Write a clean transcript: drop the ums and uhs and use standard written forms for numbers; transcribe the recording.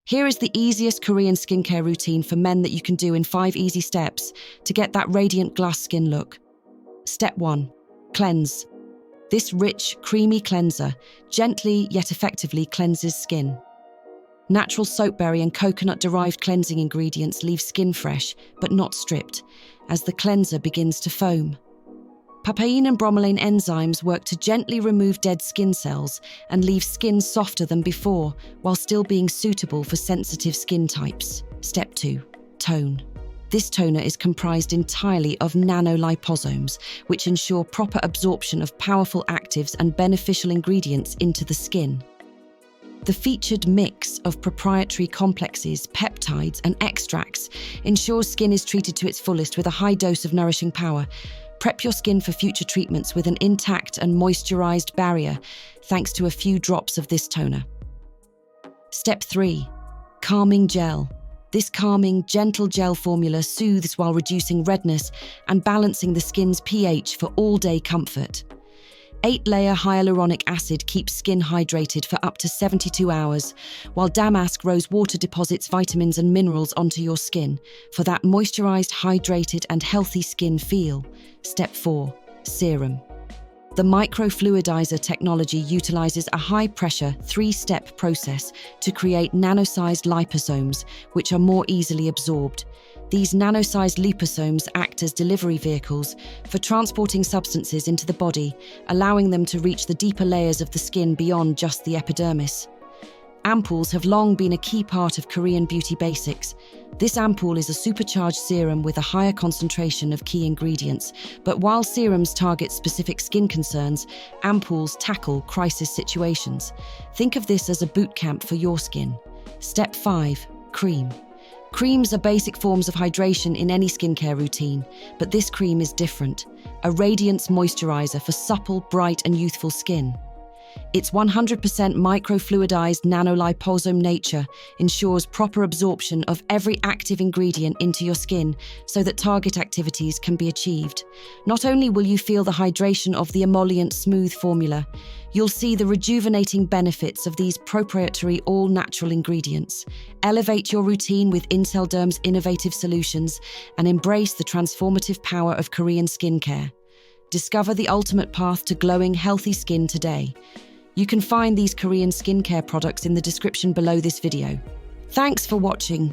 Here is the easiest Korean skincare routine for men that you can do in 5 easy steps to get that radiant glass skin look. Step 1. Cleanse. This rich, creamy cleanser gently yet effectively cleanses skin. Natural soapberry and coconut-derived cleansing ingredients leave skin fresh, but not stripped, as the cleanser begins to foam. Papain and bromelain enzymes work to gently remove dead skin cells and leave skin softer than before, while still being suitable for sensitive skin types. Step 2. Tone. This toner is comprised entirely of nano-liposomes, which ensure proper absorption of powerful actives and beneficial ingredients into the skin. The featured mix of proprietary complexes, peptides, and extracts ensures skin is treated to its fullest with a high dose of nourishing power. Prep your skin for future treatments with an intact and moisturized barrier, thanks to a few drops of this toner. Step 3. Calming gel. This calming, gentle gel formula soothes while reducing redness and balancing the skin's pH for all-day comfort. 8-layer hyaluronic acid keeps skin hydrated for up to 72 hours, while damask rose water deposits vitamins and minerals onto your skin for that moisturized, hydrated, and healthy skin feel. Step 4. Serum. The Microfluidizer technology utilizes a high-pressure, 3-step process to create nano-sized liposomes, which are more easily absorbed. These nano-sized liposomes act as delivery vehicles for transporting substances into the body, allowing them to reach the deeper layers of the skin beyond just the epidermis. Ampoules have long been a key part of Korean beauty basics. This ampoule is a supercharged serum with a higher concentration of key ingredients, but while serums target specific skin concerns, ampoules tackle crisis situations. Think of this as a boot camp for your skin. Step 5. Cream. Creams are basic forms of hydration in any skincare routine, but this cream is different. A radiance moisturizer for supple, bright, and youthful skin. Its 100% microfluidized nano-liposome nature ensures proper absorption of every active ingredient into your skin so that target activities can be achieved. Not only will you feel the hydration of the emollient smooth formula, you'll see the rejuvenating benefits of these proprietary all-natural ingredients. Elevate your routine with Incellderm's innovative solutions and embrace the transformative power of Korean skincare. Discover the ultimate path to glowing, healthy skin today. You can find these Korean skincare products in the description below this video. Thanks for watching.